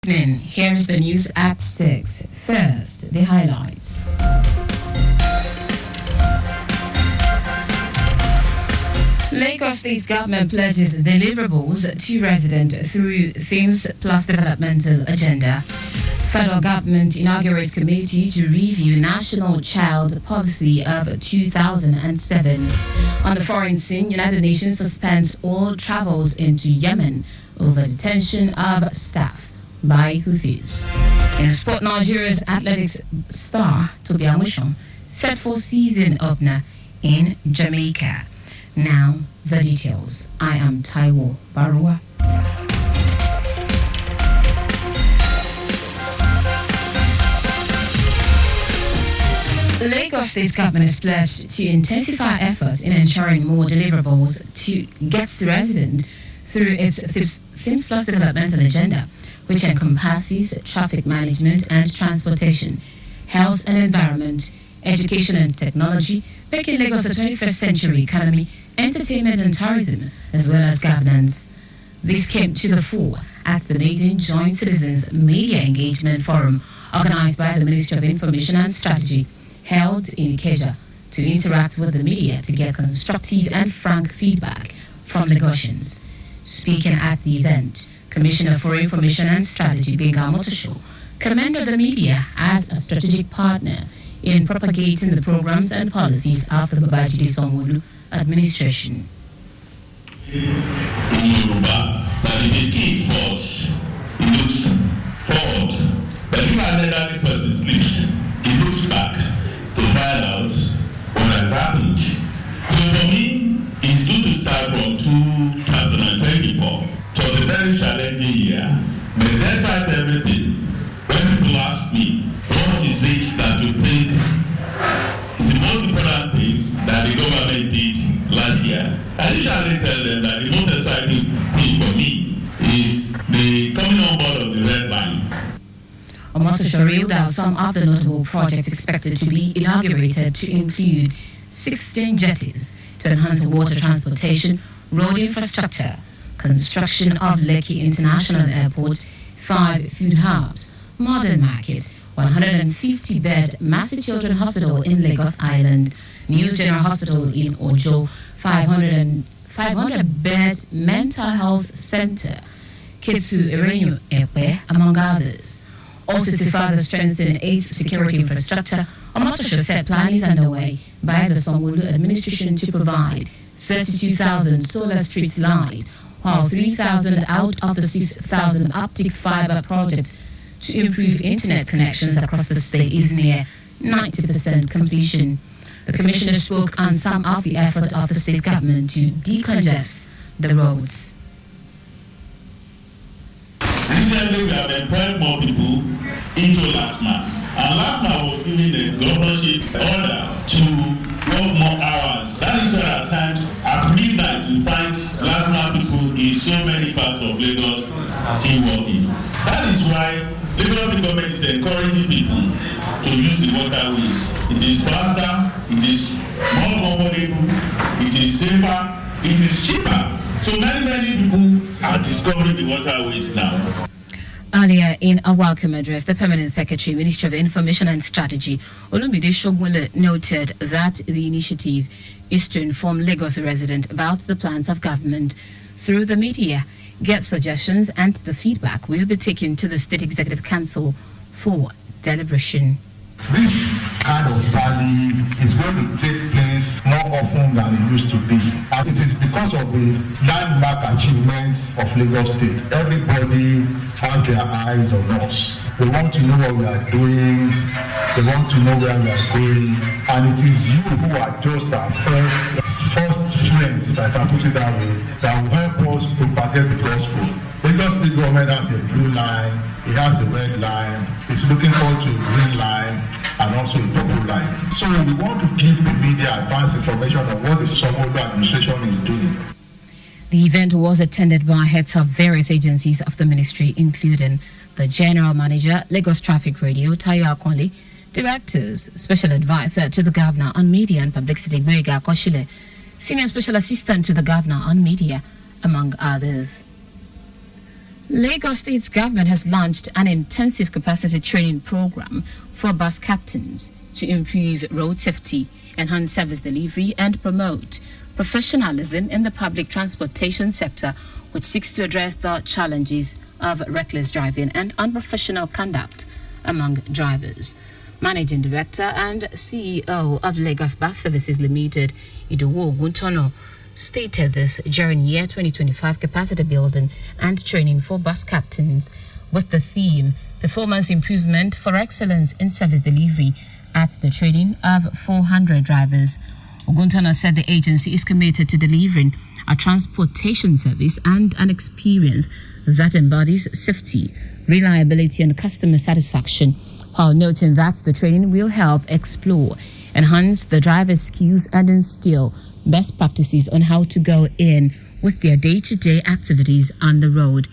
Evening. Here is the news at 6. First, the highlights. Lagos State Government pledges deliverables to residents through Themes Plus Developmental Agenda. Federal Government inaugurates committee to review National Child Policy of 2007. On the foreign scene, United Nations suspends all travels into Yemen over detention of staff by Houthis. In sport, Nigeria's athletics star Tobi Amushon set for season opener in Jamaica. Now, the details. I am Taiwo Baruwa. Lagos State Government is pledged to intensify efforts in ensuring more deliverables to gets to residents through its Themes Plus Developmental Agenda, which encompasses traffic management and transportation, health and environment, education and technology, making Lagos a 21st century economy, entertainment and tourism, as well as governance. This came to the fore at the maiden Joint Citizens Media Engagement Forum organized by the Ministry of Information and Strategy, held in Ikeja, to interact with the media to get constructive and frank feedback from Lagosians. Speaking at the event, Commissioner for Information and Strategy, Benga Motosho, commended the media as a strategic partner in propagating the programs and policies of the Babajide Sanwo-Olu administration. In Yoruba, that if a kid falls, he looks forward. But if an elderly person sleeps, he looks back to find out what has happened. So for me, it's due to start from 2024. It was a very challenging year, but despite everything, when people ask me, what is it that you think is the most important thing that the government did last year, I usually tell them that the most exciting thing for me is the coming on board of the red line. Omotosho reeled out some of the notable projects expected to be inaugurated, to include 16 jetties to enhance water transportation, road infrastructure, construction of Lekki International Airport, 5 food hubs, modern markets, 150-bed Massey Children Hospital in Lagos Island, new General Hospital in Ojo, 500-bed mental health center, Ketsu Erenyu Epe, among others. Also, to further strengthen its security infrastructure, Omotosho said plan is underway by the Sanwo-Olu administration to provide 32,000 solar streets light, while 3,000 out of the 6,000 optic fiber project to improve internet connections across the state is near 90% completion. The commissioner spoke on some of the effort of the state government to decongest the roads. Recently, we have employed more people into LASMA. And LASMA was given the governorship order to work more hours. That is why at times, at midnight, we find LASMA people in so many parts of Lagos still working. That is why Lagos government is encouraging people to use the waterways. It is faster, it is more comfortable, it is safer, it is cheaper. So many people are discovering the waterways now. Earlier in a welcome address, the Permanent Secretary, Ministry of Information and Strategy, Olumide Shogunle, noted that the initiative is to inform Lagos residents about the plans of government through the media, get suggestions, and the feedback will be taken to the State Executive Council for deliberation. This kind of rally is going to take place more often than it used to be. And it is because of the landmark achievements of Lagos State. Everybody has their eyes on us. They want to know what we are doing. They want to know where we are going. And it is you who are just our first friends, if I can put it that way, that will help us propagate the gospel. Lagos State government has a blue line, it has a red line, it's looking forward to a green line and also a purple line. So we want to give the media advanced information on what the Sanwo-Olu administration is doing. The event was attended by heads of various agencies of the ministry, including the General Manager, Lagos Traffic Radio, Tayo Akonle, Directors, Special Advisor to the Governor on Media and Publicity, Boyega Akoshile, Senior Special Assistant to the Governor on Media, among others. Lagos State's government has launched an intensive capacity training program for bus captains to improve road safety, enhance service delivery, and promote professionalism in the public transportation sector, which seeks to address the challenges of reckless driving and unprofessional conduct among drivers. Managing Director and CEO of Lagos Bus Services Limited, Idowu Oguntono, stated this during year 2025 capacity building and training for bus captains was the theme Performance Improvement for Excellence in Service Delivery at the training of 400 drivers. Oguntono said the agency is committed to delivering a transportation service and an experience that embodies safety, reliability, and customer satisfaction, while noting that the training will help explore, enhance the driver's skills, and instill best practices on how to go in with their day-to-day activities on the road.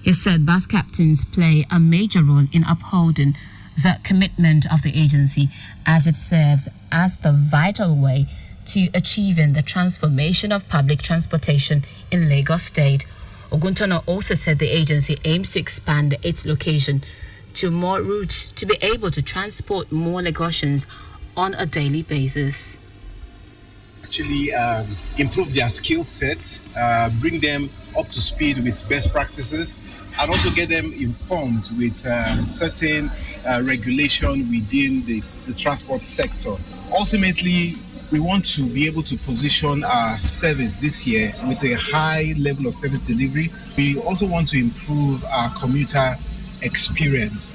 He said bus captains play a major role in upholding the commitment of the agency as it serves as the vital way to achieving the transformation of public transportation in Lagos State. Oguntono also said the agency aims to expand its location to more routes to be able to transport more Lagosians on a daily basis. Actually improve their skill set, bring them up to speed with best practices, and also get them informed with certain regulation within the transport sector. Ultimately, we want to be able to position our service this year with a high level of service delivery. We also want to improve our commuter experience.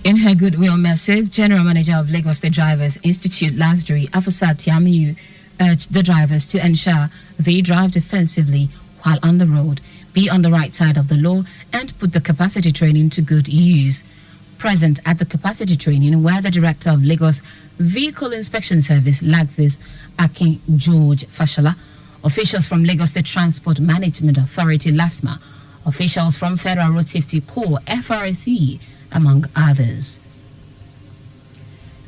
In her goodwill message, General Manager of Lagos State Drivers Institute, Lasdri Afasat Tiamiyu, urged the drivers to ensure they drive defensively while on the road, be on the right side of the law, and put the capacity training to good use. Present at the capacity training were the Director of Lagos Vehicle Inspection Service, LAGVIS, Akin George Fashola, officials from Lagos State Transport Management Authority, LASMA, officials from Federal Road Safety Corps, FRSC, among others.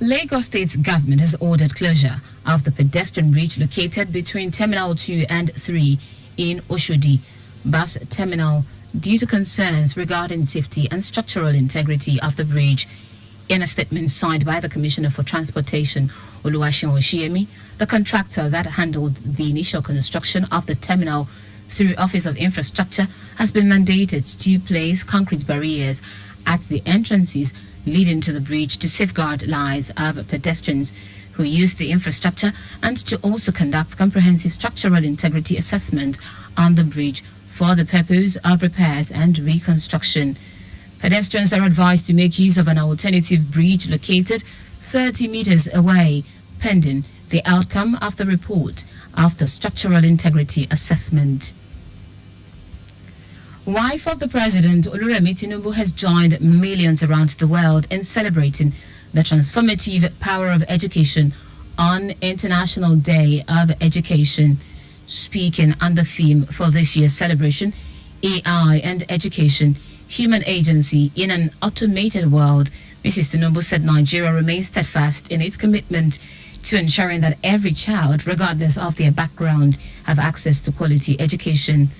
Lagos State's government has ordered closure of the pedestrian bridge located between Terminal 2 and 3 in Oshodi Bus Terminal due to concerns regarding safety and structural integrity of the bridge. In a statement signed by the Commissioner for Transportation, Oluwaseun Oshiemi, the contractor that handled the initial construction of the terminal through Office of Infrastructure has been mandated to place concrete barriers at the entrances leading to the bridge to safeguard lives of pedestrians who use the infrastructure and to also conduct comprehensive structural integrity assessment on the bridge for the purpose of repairs and reconstruction. Pedestrians are advised to make use of an alternative bridge located 30 meters away, pending the outcome of the report of the structural integrity assessment. Wife of the President, Oluremi Tinubu, has joined millions around the world in celebrating the transformative power of education on International Day of Education. Speaking on the theme for this year's celebration, AI and Education, Human Agency in an Automated World, Mrs. Tinubu said Nigeria remains steadfast in its commitment to ensuring that every child, regardless of their background, have access to quality education.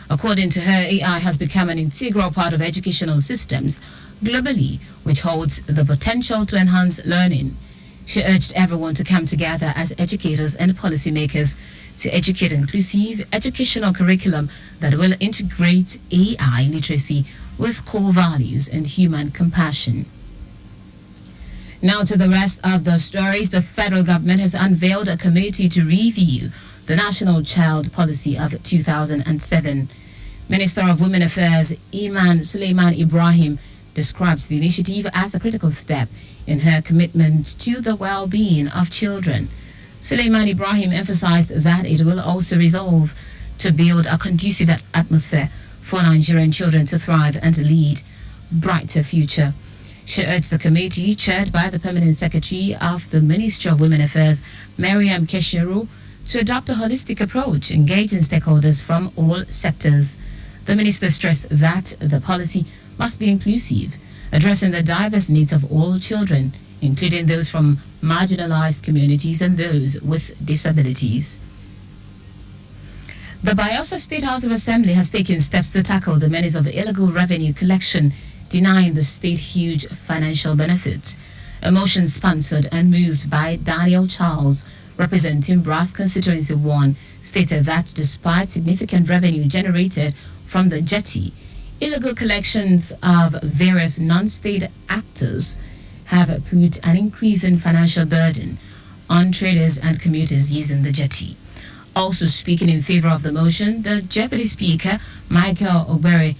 According to her, AI has become an integral part of educational systems globally, which holds the potential to enhance learning. She urged everyone to come together as educators and policymakers to educate inclusive educational curriculum that will integrate AI literacy with core values and human compassion. Now to the rest of the stories. The federal government has unveiled a committee to review the National Child Policy of 2007. Minister of Women Affairs Iman Suleiman Ibrahim describes the initiative as a critical step in her commitment to the well-being of children. Suleiman Ibrahim emphasized that it will also resolve to build a conducive atmosphere for Nigerian children to thrive and lead brighter future. She urged the committee, chaired by the Permanent Secretary of the Ministry of Women Affairs, Mariam Keshiru, to adopt a holistic approach, engaging stakeholders from all sectors. The minister stressed that the policy must be inclusive, addressing the diverse needs of all children, including those from marginalized communities and those with disabilities. The Bayelsa State House of Assembly has taken steps to tackle the menace of illegal revenue collection, denying the state huge financial benefits. A motion sponsored and moved by Daniel Charles, representing Brass Constituency 1, stated that despite significant revenue generated from the jetty, illegal collections of various non-state actors have put an increasing financial burden on traders and commuters using the jetty. Also speaking in favor of the motion, the Deputy Speaker, Michael Ogbere,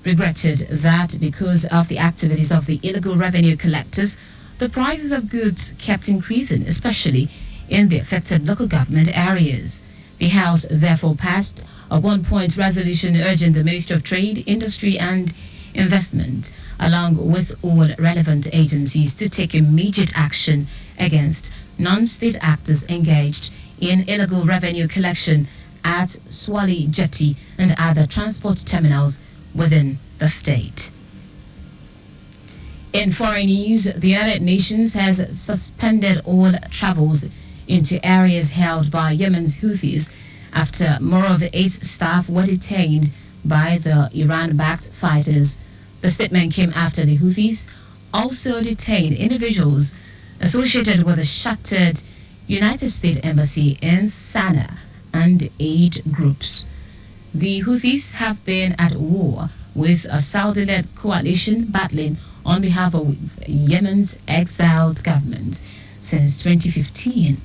regretted that because of the activities of the illegal revenue collectors, the prices of goods kept increasing, especially in the affected local government areas. The House therefore passed a one-point resolution urging the Ministry of Trade, Industry and Investment, along with all relevant agencies, to take immediate action against non-state actors engaged in illegal revenue collection at Swally Jetty and other transport terminals within the state. In foreign news, the United Nations has suspended all travels into areas held by Yemen's Houthis after more of 8 staff were detained by the Iran-backed fighters. The statement came after the Houthis also detained individuals associated with the shattered United States Embassy in Sana'a and aid groups. The Houthis have been at war with a Saudi-led coalition battling on behalf of Yemen's exiled government since 2015.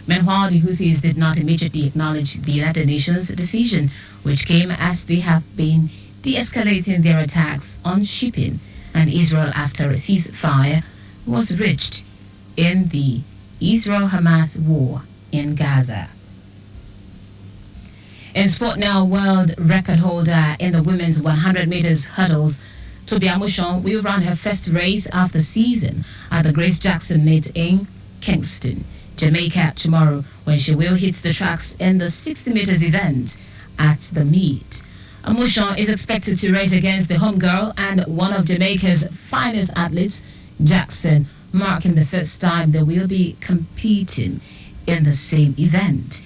Meanwhile, the Houthis did not immediately acknowledge the United Nations decision, which came as they have been de-escalating their attacks on shipping and Israel after a ceasefire was reached in the Israel-Hamas war in Gaza. In sport now, world record holder in the women's 100 meters hurdles, Tobi Amushon will run her first race of the season at the Grace Jackson Meet in Kingston, Jamaica tomorrow, when she will hit the tracks in the 60 meters event at the meet. Amushon is expected to race against the home girl and one of Jamaica's finest athletes, Jackson, marking the first time they will be competing in the same event.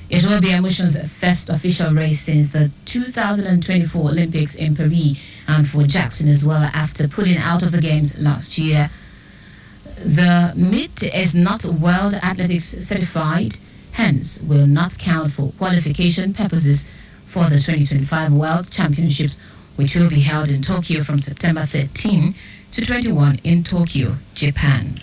It will be Amushon's first official race since the 2024 Olympics in Paris, and for Jackson as well after pulling out of the games last year. The meet is not World Athletics certified, hence will not count for qualification purposes for the 2025 World Championships, which will be held in Tokyo from September 13 to 21 in Tokyo, Japan.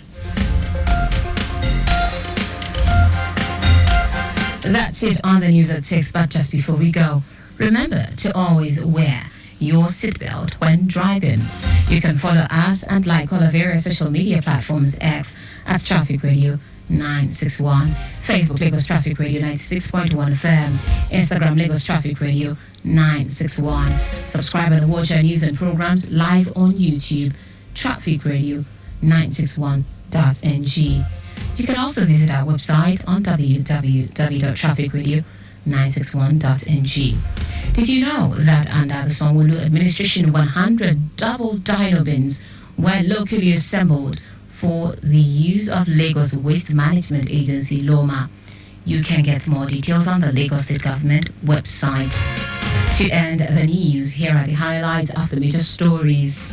That's it on the news at 6, but just before we go, remember to always wear your seatbelt when driving. You can follow us and like all our various social media platforms: X at Traffic Radio 961, Facebook Lagos Traffic Radio 96.1 FM, Instagram Lagos Traffic Radio 961. Subscribe and watch our news and programs live on YouTube, Traffic Radio 961.ng. You can also visit our website on www.trafficradio961.ng. Did you know that under the Sanwo-Olu administration, 100 double dino bins were locally assembled for the use of Lagos Waste Management Agency, LOMA? You can get more details on the Lagos State Government website. To end the news, here are the highlights of the major stories.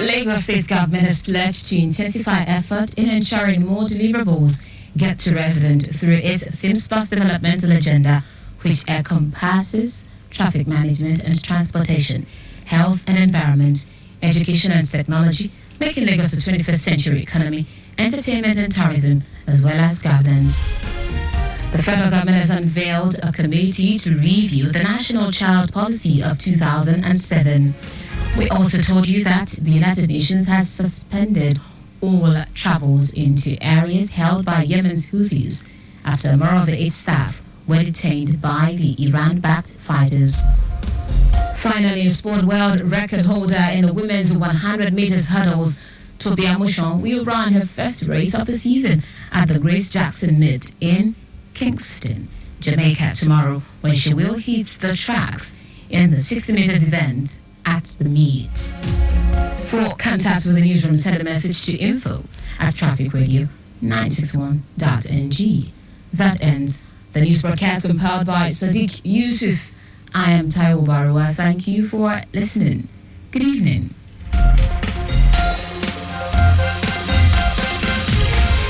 Lagos State Government has pledged to intensify effort in ensuring more deliverables get to residents through its Themes Plus developmental agenda, which encompasses traffic management and transportation, health and environment, education and technology, making Lagos a 21st century economy, entertainment and tourism, as well as governance. The federal government has unveiled a committee to review the National Child Policy of 2007. We also told you that the United Nations has suspended all travels into areas held by Yemen's Houthis after more of the 8 staff were detained by the Iran-backed fighters. Finally, in sport, world record holder in the women's 100 meters hurdles, Tobi Amushon will run her first race of the season at the Grace Jackson Meet in Kingston, Jamaica tomorrow, when she will hit the tracks in the 60 meters event at the meet. For contact with the newsroom, send a message to info@trafficradio961.ng. That ends the news broadcast compiled by Sadiq Yusuf. I am Taiwo Baruwa. Thank you for listening. Good evening.